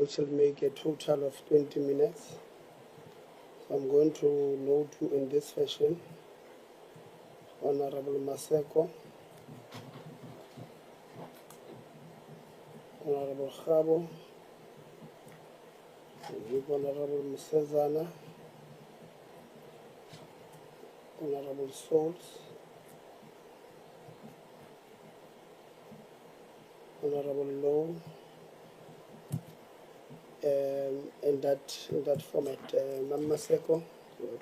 which will make a total of 20 minutes. So I'm going to note you in this fashion. Honorable Maseko, Honorable Khabo, Honorable Musezana, Honorable Souls, Honorable Low, in that format. Mama Maseko,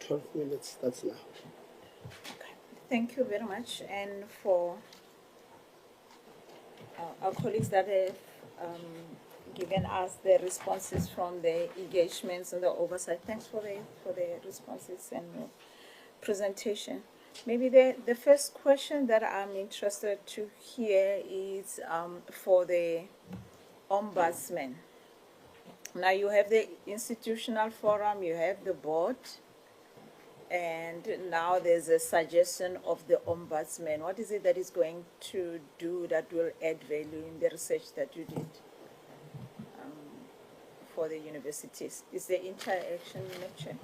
12 minutes, that's now. Okay. Thank you very much. And for our colleagues that have given us the responses from the engagements and the oversight, thanks for the responses and your presentation. Maybe the first question that I'm interested to hear is for the Ombudsman. Now you have the institutional forum, you have the board, and now there's a suggestion of the Ombudsman. What is it that is going to do that will add value in the research that you did for the universities? Is the interaction nature?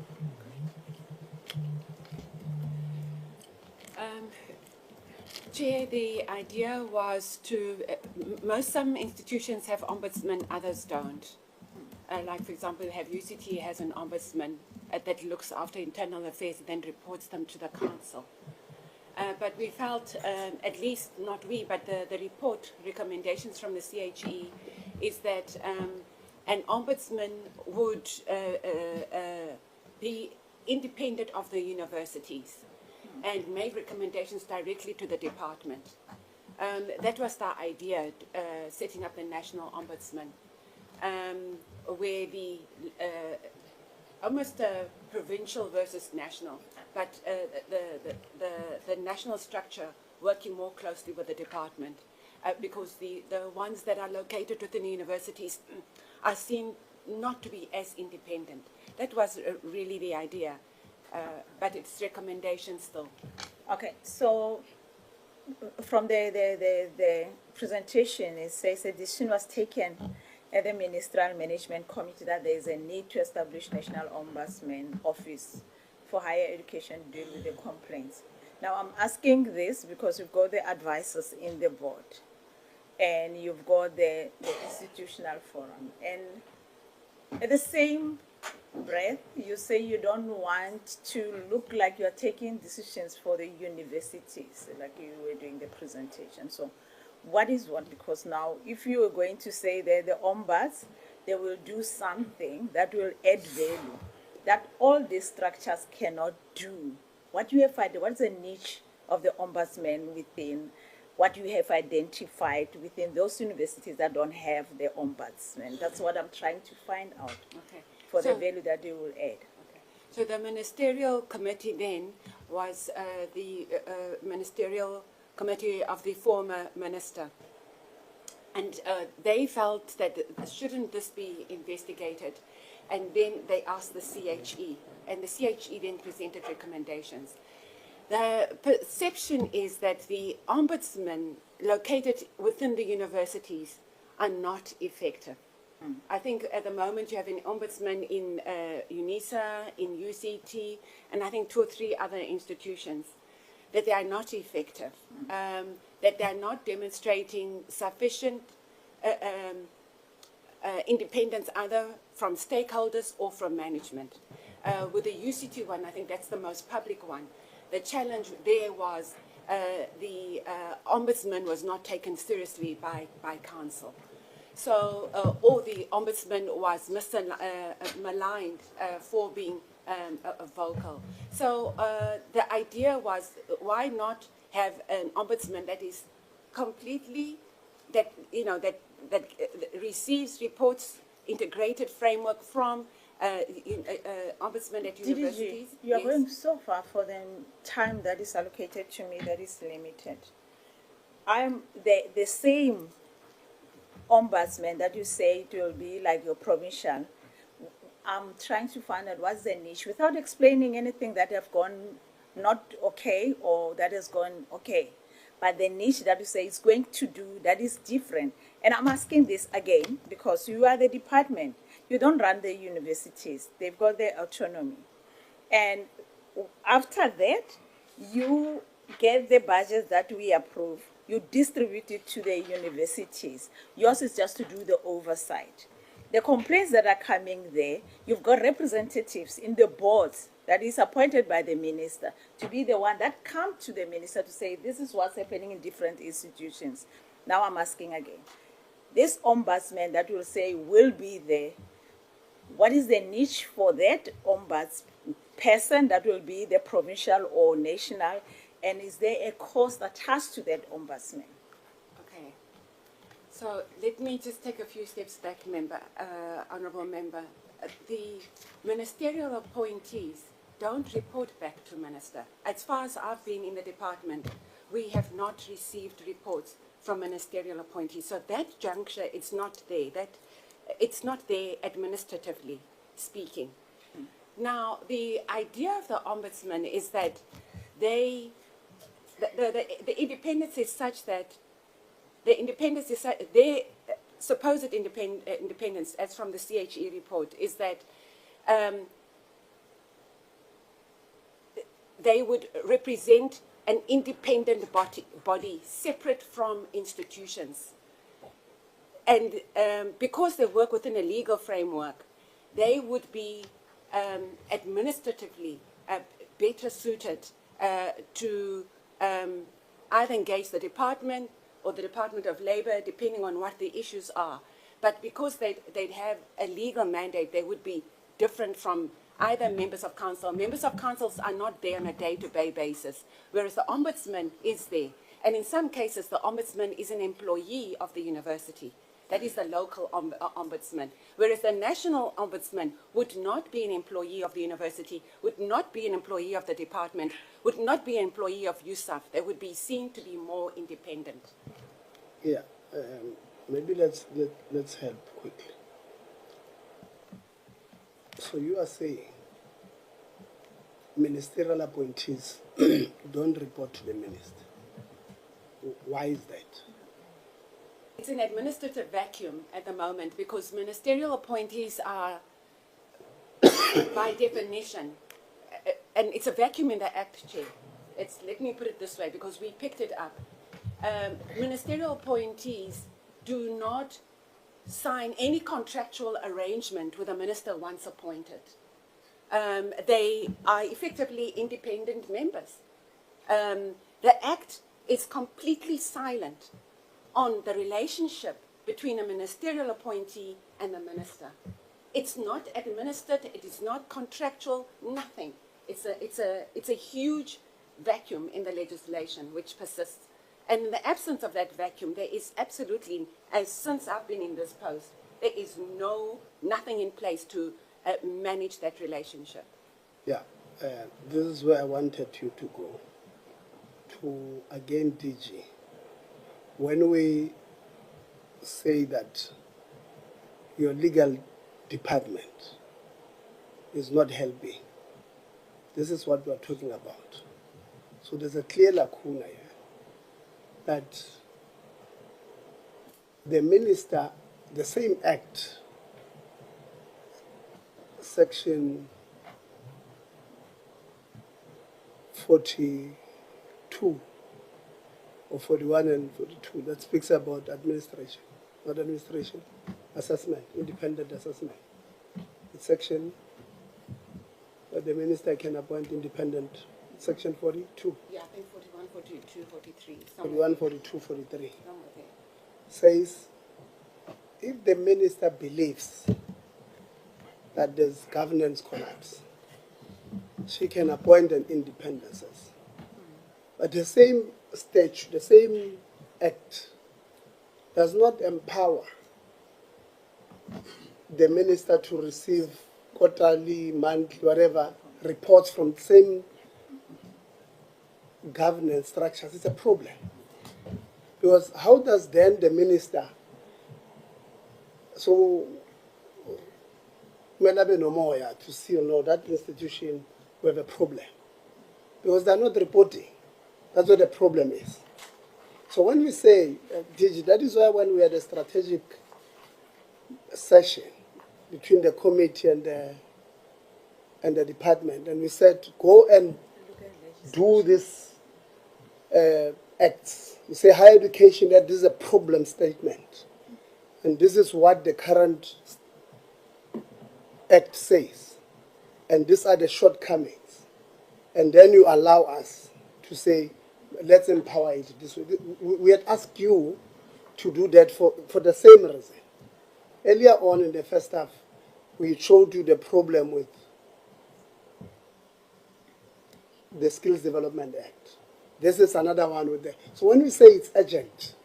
Chair, the idea was to, some institutions have ombudsman, others don't. Like, for example, UCT has an ombudsman that looks after internal affairs and then reports them to the council. But we felt, at least not we, but the report recommendations from the CHE is that an ombudsman would be independent of the universities and make recommendations directly to the department. That was the idea, setting up the National Ombudsman, where the almost provincial versus national, but the national structure working more closely with the department, because the ones that are located within the universities are seen not to be as independent. That was really the idea. But it's recommendation still. Okay, so from the presentation, it says a decision was taken at the Ministerial Management Committee that there is a need to establish National Ombudsman Office for higher education to deal with the complaints. Now, I'm asking this because you've got the advisors in the board and you've got the institutional forum. And at the same breath, you say you don't want to look like you're taking decisions for the universities, like you were doing the presentation. So what is what? Because now, if you are going to say that the ombuds, they will do something that will add value, that all these structures cannot do. What you have, what's the niche of the ombudsman within what you have identified within those universities that don't have the ombudsman? That's what I'm trying to find out. Okay. For the value that they will add. Okay. So the ministerial committee then was the ministerial committee of the former minister. And they felt that shouldn't this be investigated? And then they asked the CHE, and the CHE then presented recommendations. The perception is that the ombudsmen located within the universities are not effective. I think at the moment you have an ombudsman in UNISA, in UCT, and I think 2 or 3 other institutions, that they are not effective, that they are not demonstrating sufficient independence either from stakeholders or from management. With the UCT one, I think that's the most public one. The challenge there was the ombudsman was not taken seriously by council. So, or the ombudsman was maligned for being vocal. So the idea was, why not have an ombudsman that is completely, that receives reports, integrated framework from ombudsman at universities? You are going so far for the time that is allocated to me that is limited. I'm the same ombudsman that you say it will be like your provincial. I'm trying to find out what's the niche without explaining anything that have gone not okay or that has gone okay. but the niche that you say is going to do that is different. And I'm asking this again because you are the department. You don't run the universities. They've got their autonomy. And after that, you get the budget that we approve. You distribute it to the universities. Yours is just to do the oversight. The complaints that are coming there, you've got representatives in the boards that is appointed by the minister to be the one that come to the minister to say, this is what's happening in different institutions. Now I'm asking again, this ombudsman that will say will be there, what is the niche for that ombudsperson that will be the provincial or national, and is there a cost attached to that ombudsman? Okay. So let me just take a few steps back, Honourable Member. The ministerial appointees don't report back to Minister. As far as I've been in the department, we have not received reports from ministerial appointees. So that juncture, it's not there. It's not there administratively speaking. Now, the idea of the ombudsman is that the independence is such that their supposed independence, as from the CHE report, is that they would represent an independent body separate from institutions. And because they work within a legal framework, they would be administratively better suited to either engage the department or the Department of Labour, depending on what the issues are. But because they'd have a legal mandate, they would be different from either members of council. Members of councils are not there on a day-to-day basis, whereas the ombudsman is there. And in some cases, the ombudsman is an employee of the university. That is the local ombudsman. Whereas the national ombudsman would not be an employee of the university, would not be an employee of the department, would not be an employee of USAF. They would be seen to be more independent. Yeah, maybe let's help quickly. So you are saying ministerial appointees don't report to the minister. Why is that? It's an administrative vacuum at the moment because ministerial appointees are, by definition, and it's a vacuum in the Act, Chair. Let me put it this way because we picked it up. Ministerial appointees do not sign any contractual arrangement with a minister once appointed. They are effectively independent members. The Act is completely silent on the relationship between a ministerial appointee and the minister. It's not administered, it is not contractual, nothing. It's a huge vacuum in the legislation which persists. And in the absence of that vacuum, there is absolutely, as since I've been in this post, there is nothing in place to manage that relationship. Yeah, this is where I wanted you to go. To, again, DG, when we say that your legal department is not helping, this is what we are talking about. So there's a clear lacuna here that the minister, the same act, section 42 or 41 and 42, that speaks about administration, not administration, assessment, independent assessment. It's section that the minister can appoint independent, section 42. Yeah, I think 41, 42, 43. 41, 42, 43. Somewhere there. Says, if the minister believes that there's governance collapse, she can appoint an independent. But the same statute, the same act, does not empower the minister to receive quarterly, monthly, whatever, reports from the same governance structures. It's a problem. Because how does then the minister, so Melabe no more to see or know that institution will have a problem? Because they're not reporting. That's what the problem is. So when we say, Digi, that is why when we had a strategic session between the committee and the department, and we said, go and do this acts. We say higher education, that this is a problem statement. And this is what the current act says. And these are the shortcomings. And then you allow us to say, let's empower it this way. We had asked you to do that for the same reason. Earlier on in the first half, we showed you the problem with the Skills Development Act. This is another one with that. So when we say it's urgent,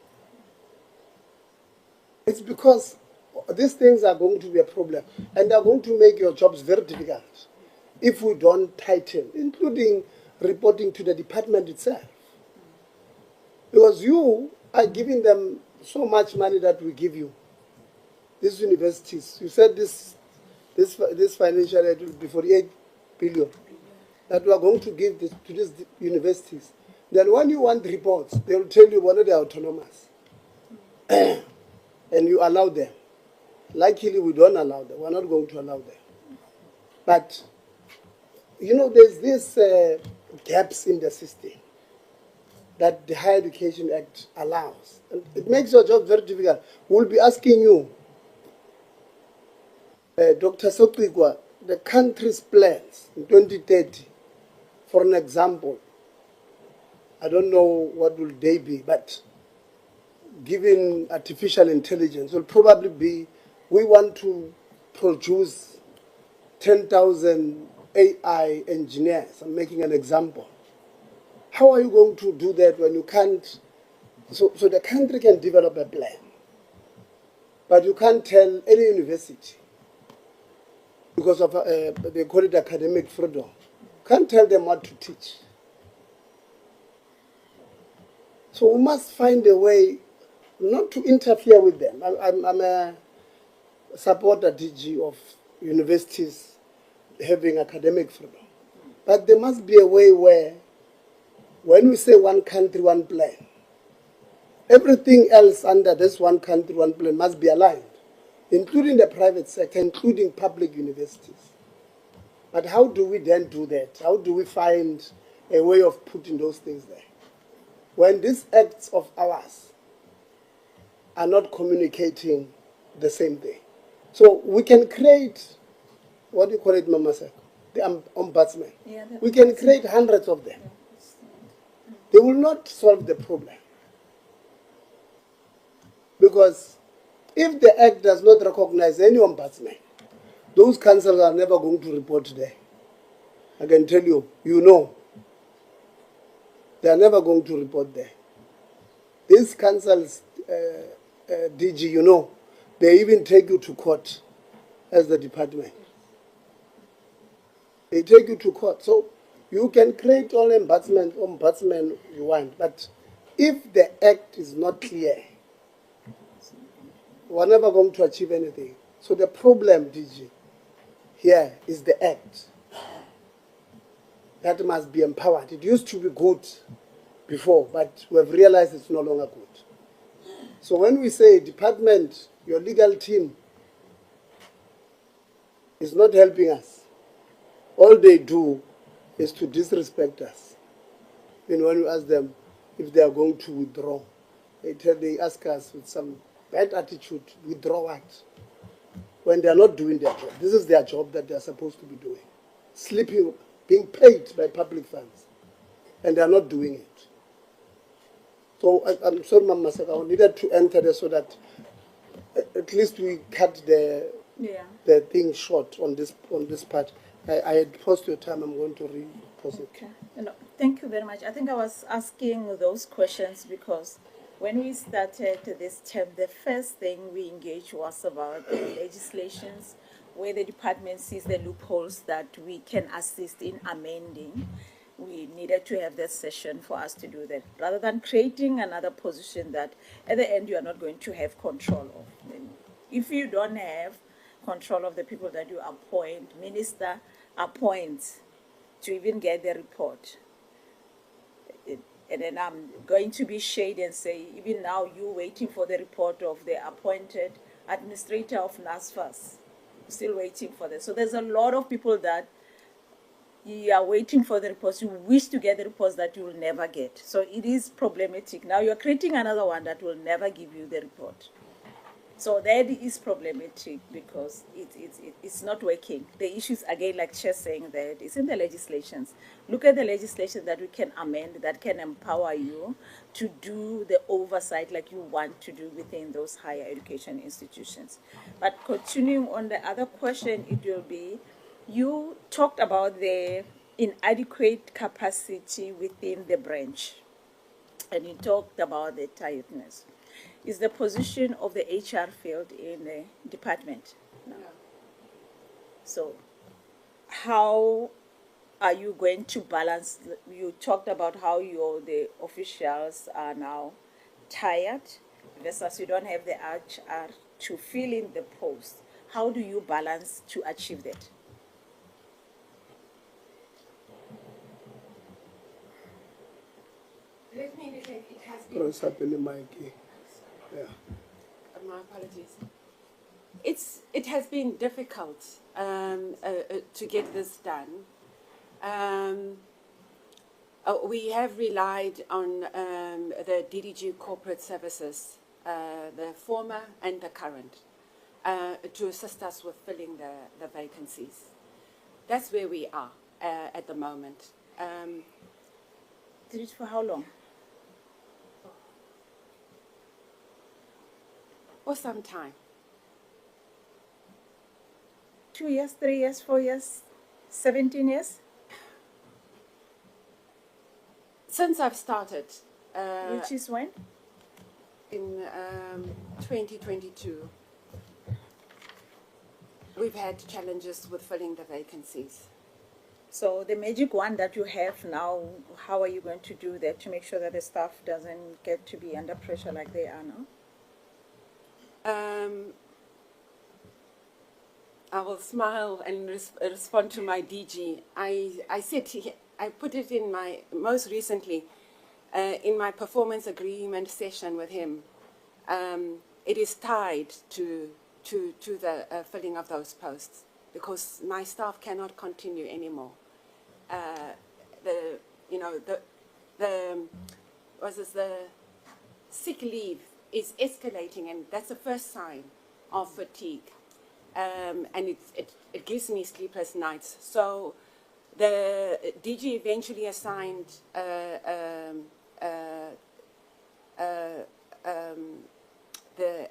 it's because these things are going to be a problem and they're going to make your jobs very difficult if we don't tighten, including reporting to the department itself. Because you are giving them so much money that we give you. These universities, you said this financial aid will be 48 billion that we are going to give this, to these universities. Then when you want reports, they will tell you whether they are autonomous. And you allow them. Luckily, we don't allow them. We're not going to allow them. But, you know, there's these gaps in the system that the Higher Education Act allows. And it makes your job very difficult. We'll be asking you, Dr. Sokigwa, the country's plans in 2030, for an example, I don't know what will they be, but given artificial intelligence, will probably be, we want to produce 10,000 AI engineers. I'm making an example. How are you going to do that when you can't? So the country can develop a plan, but you can't tell any university, because of, they call it academic freedom. You can't tell them what to teach. So we must find a way not to interfere with them. I'm a supporter, DG, of universities having academic freedom. But there must be a way where, when we say one country, one plan, everything else under this one country, one plan must be aligned, including the private sector, including public universities. But how do we then do that? How do we find a way of putting those things there? When these acts of ours are not communicating the same thing. So we can create, what do you call it, Mama Seko? The ombudsman. Yeah, We can create hundreds of them. They will not solve the problem. Because if the act does not recognize any ombudsman, those councils are never going to report there. I can tell you, you know. They are never going to report there. These councils, DG, you know, they even take you to court as the department. They take you to court. So you can create all ombudsman you want, but if the act is not clear, we're never going to achieve anything. So the problem, DG, here is the act. That must be empowered. It used to be good before, but we have realized it's no longer good. So when we say department, your legal team is not helping us, all they do is to disrespect us. And when we ask them if they are going to withdraw, they ask us with some bad attitude, withdraw what? When they are not doing their job. This is their job that they are supposed to be doing. Sleeping, being paid by public funds, and they are not doing it. So I'm sorry, Mama Seko, I needed to enter there so that at least we cut the thing short on this part. I had paused your time. I'm going to re-pause it. Okay. No, thank you very much. I think I was asking those questions because when we started this term, the first thing we engaged was about the legislations where the department sees the loopholes that we can assist in amending. We needed to have that session for us to do that, rather than creating another position that at the end you are not going to have control of. And if you don't have control of the people that you appoint, minister appoints to even get the report, And then I'm going to be shady and say, even now you're waiting for the report of the appointed administrator of NASFAS. Still waiting for that. So there's a lot of people that you are waiting for the reports. You wish to get the reports that you will never get. So it is problematic. Now you're creating another one that will never give you the report. So that is problematic because it's not working. The issues, again, like Chair saying, that it's in the legislations. Look at the legislation that we can amend that can empower you to do the oversight like you want to do within those higher education institutions. But continuing on the other question, it will be, you talked about the inadequate capacity within the branch, and you talked about the tiredness. Is the position of the HR field in the department now? So how are you going to balance? You talked about how the officials are now tired versus you don't have the HR to fill in the post. How do you balance to achieve that? Let me indicate it has been. Professor Pele Mikey. Yeah. My apologies. It has been difficult to get this done. We have relied on the DDG Corporate Services, the former and the current, to assist us with filling the vacancies. That's where we are at the moment. Did it for how long? For some time. 2 years, 3 years, 4 years, 17 years? Since I've started. Which is when? In 2022, we've had challenges with filling the vacancies. So the magic one that you have now, how are you going to do that to make sure that the staff doesn't get to be under pressure like they are now? I will smile and respond to my DG. I said, I put it in my, most recently, in my performance agreement session with him. It is tied to the filling of those posts because my staff cannot continue anymore. The sick leave is escalating, and that's the first sign of fatigue. And it gives me sleepless nights. So the DG eventually assigned the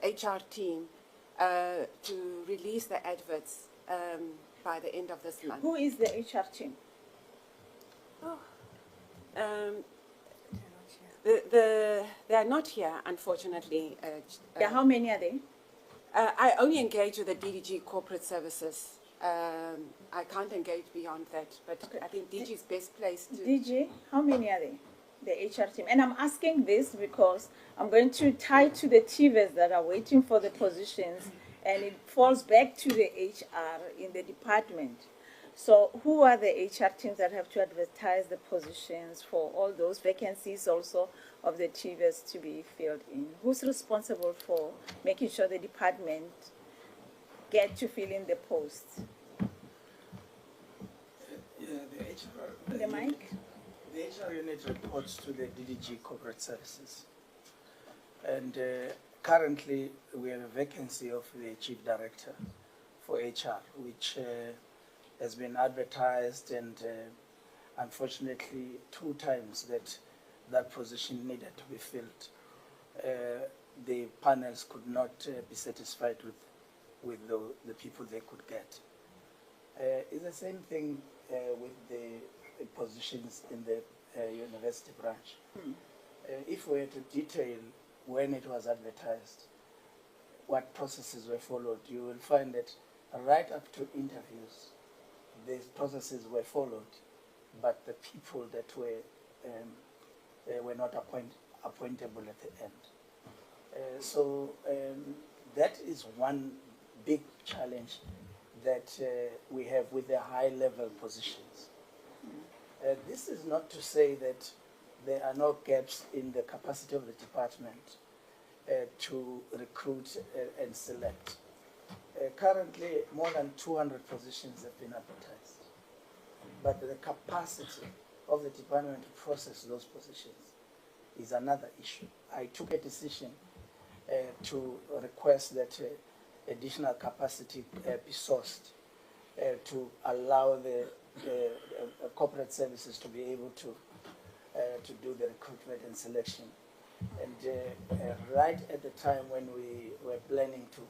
HR team to release the adverts by the end of this month. Who is the HR team? They are not here, unfortunately. Yeah, how many are they? I only engage with the DDG Corporate Services. I can't engage beyond that, but okay. I think DG is best placed to... DG, how many are they? The HR team. And I'm asking this because I'm going to tie to the TVs that are waiting for the positions, and it falls back to the HR in the department. So who are the HR teams that have to advertise the positions for all those vacancies also of the TVs to be filled in? Who's responsible for making sure the department get to fill in the posts? Yeah, the HR... The mic? The HR unit reports to the DDG Corporate Services. And currently we have a vacancy of the Chief Director for HR, which has been advertised, and unfortunately 2 times that position needed to be filled. The panels could not be satisfied with the people they could get. It's the same thing with the positions in the university branch. If we were to detail when it was advertised, what processes were followed, you will find that right up to interviews, these processes were followed, but the people that were not appointable at the end. So that is one big challenge that we have with the high-level positions. This is not to say that there are no gaps in the capacity of the department to recruit and select. Currently, more than 200 positions have been advertised, but the capacity of the department to process those positions is another issue. I took a decision to request that additional capacity be sourced to allow the corporate services to be able to do the recruitment and selection. And right at the time when we were planning to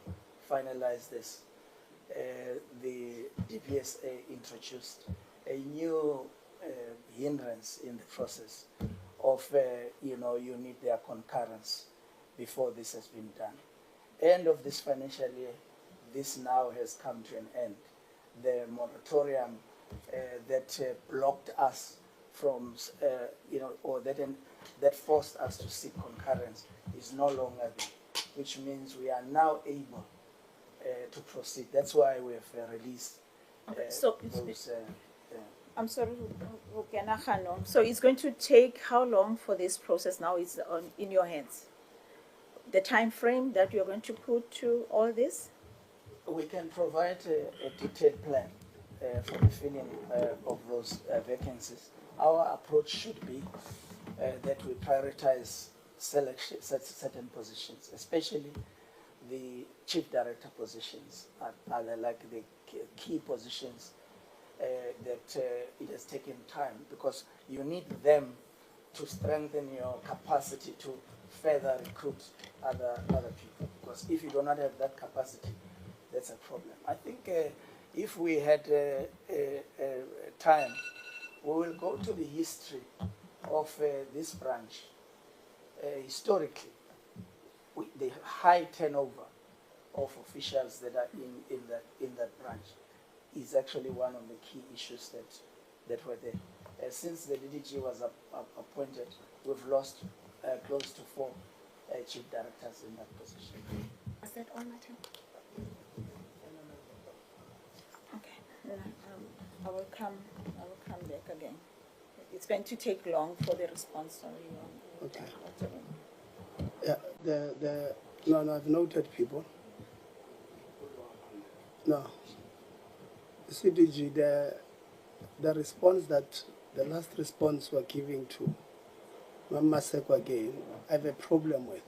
finalize this, the DPSA introduced a new hindrance in the process of, you need their concurrence before this has been done. End of this financial year, this now has come to an end. The moratorium that blocked us from, or that forced us to seek concurrence is no longer there, which means we are now able to proceed. That's why we have released So those. I'm sorry, Rukena Khanong. So it's going to take how long for this process now is in your hands? The time frame that you're going to put to all this? We can provide a detailed plan for the filling of those vacancies. Our approach should be that we prioritize selection certain positions, especially the chief director positions are like the key positions that it has taken time, because you need them to strengthen your capacity to further recruit other people. Because if you do not have that capacity, that's a problem. I think if we had time, we will go to the history of this branch. Historically, the high turnover of officials that are in that branch is actually one of the key issues that were there. Since the DDG was appointed, we've lost close to 4 chief directors in that position. Is that all, Martin? Okay. I will come back again. It's going to take long for the response. Sorry. Okay. Yeah, no, I've noted people. No. CDG, the response that, the last response we're giving to Mama Seko again, I have a problem with.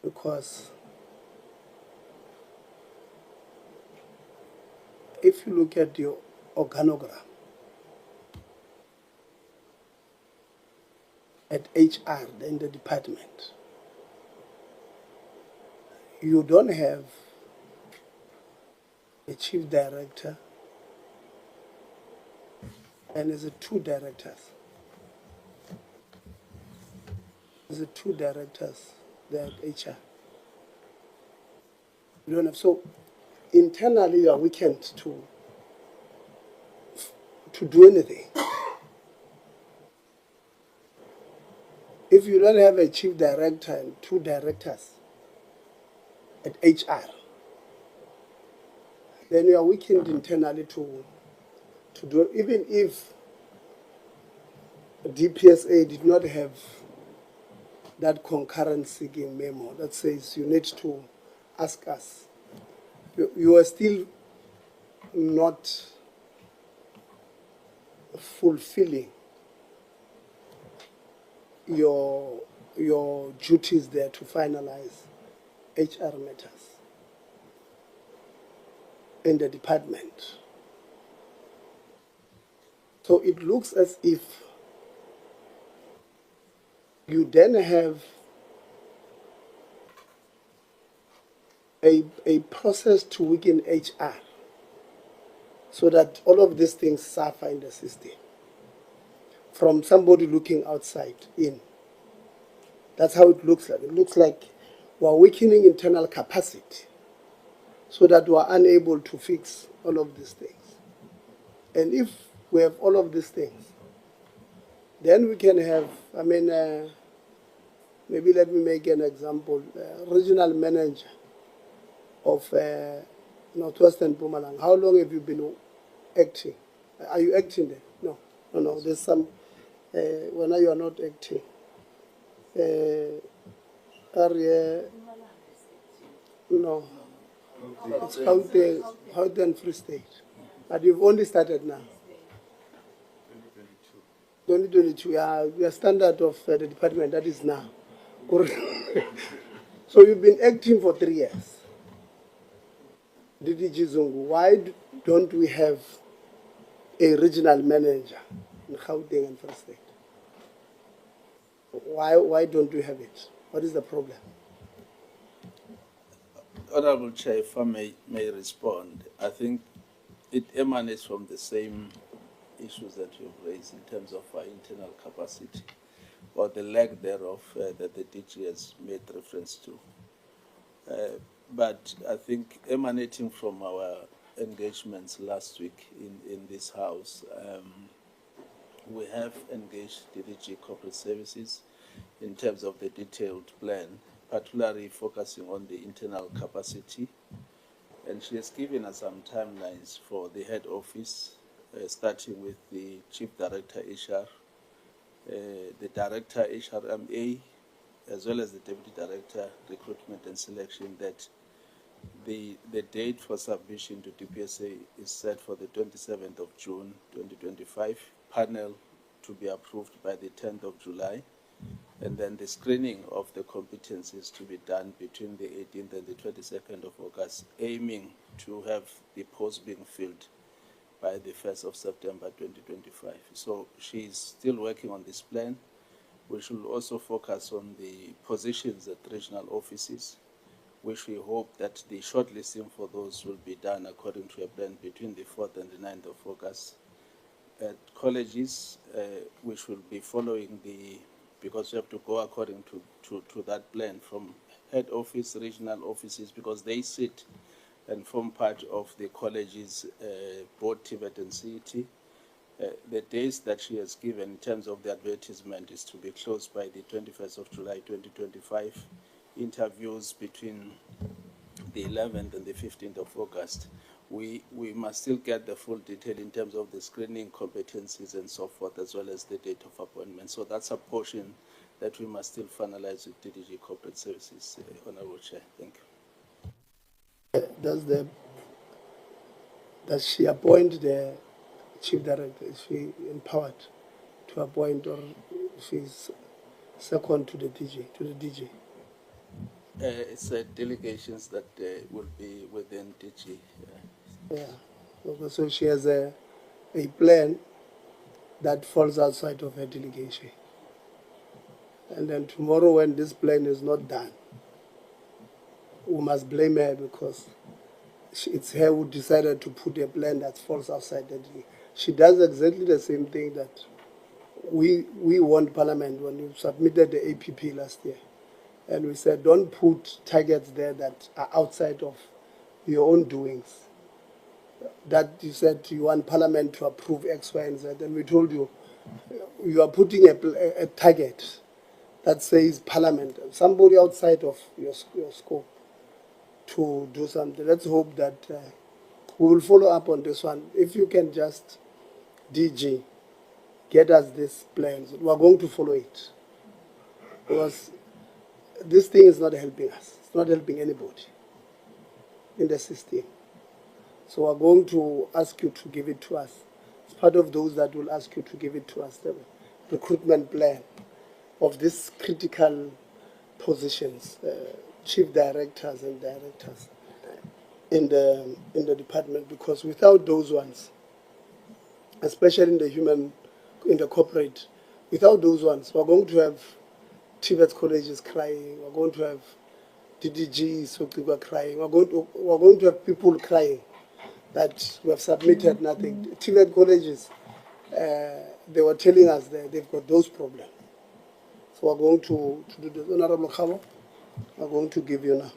Because if you look at your organogram at HR, in the department, you don't have a chief director and there's 2 directors. There's 2 directors there at HR. You don't have, so internally you are weakened to do anything. If you don't have a chief director and 2 directors at HR, then you are weakened internally to do, even if DPSA did not have that concurrent seeking memo that says you need to ask us. You are still not fulfilling your duties there to finalize HR matters in the department. So it looks as if you then have a process to weaken HR so that all of these things suffer in the system from somebody looking outside in. That's how it looks like. It looks like we're weakening internal capacity so that we're unable to fix all of these things. And if we have all of these things, then we can have, maybe let me make an example. Regional manager of Northwestern Mpumalanga. How long have you been acting? Are you acting there? No. There's some when you are not acting. Area, no, it's Gauteng Free State. But you've only started now. 2022, yeah, the standard of the department, that is now. So you've been acting for 3 years. DDG Zungu, why don't we have a regional manager in Gauteng and Free State? Why don't we have it? What is the problem? Honorable Chair, if I may respond, I think it emanates from the same issues that you've raised in terms of our internal capacity, or the lack thereof that the DG has made reference to. But I think emanating from our engagements last week in this House, we have engaged DDG Corporate Services in terms of the detailed plan, particularly focusing on the internal capacity. And she has given us some timelines for the head office, starting with the Chief Director HR, the Director HRMA, as well as the Deputy Director Recruitment and Selection, that the date for submission to DPSA is set for the 27th of June 2025, panel to be approved by the 10th of July, and then the screening of the competencies to be done between the 18th and the 22nd of August, aiming to have the post being filled by the 1st of September 2025. So she's still working on this plan. We should also focus on the positions at regional offices, which we hope that the shortlisting for those will be done according to a plan between the 4th and the 9th of August. At colleges, which will be following because we have to go according to that plan from head office, regional offices, because they sit and form part of the college's board, TVET and CET. The days that she has given in terms of the advertisement is to be closed by the 21st of July 2025. Interviews between the 11th and the 15th of August. We must still get the full detail in terms of the screening competencies and so forth, as well as the date of appointment. So that's a portion that we must still finalize with DDG Corporate Services, Honorable Chair. Thank you. Does she appoint the Chief Director? Is she empowered to appoint, or she's second to the DG? It's delegations that will be within DG. Yeah. Okay, so she has a plan that falls outside of her delegation. And then tomorrow, when this plan is not done, we must blame her, because it's her who decided to put a plan that falls outside the delegation. She does exactly the same thing that we warned Parliament when we submitted the APP last year. And we said, don't put targets there that are outside of your own doings. That you said you want Parliament to approve X, Y, and Z. And we told you, you are putting a target that says Parliament, somebody outside of your scope, to do something. Let's hope that we will follow up on this one. If you can just, DG, get us this plan, we are going to follow it. Because this thing is not helping us. It's not helping anybody in the system. So we're going to ask you to give it to us. It's part of those that will ask you to give it to us, the recruitment plan of these critical positions, chief directors and directors in the department. Because without those ones, especially in the corporate, without those ones, we're going to have TVET colleges crying. We're going to have DDGs crying. We're going to have people crying that we have submitted nothing. TVET colleges, they were telling us that they've got those problems. So we're going to do this. Honorable Khabo, we're going to give you now.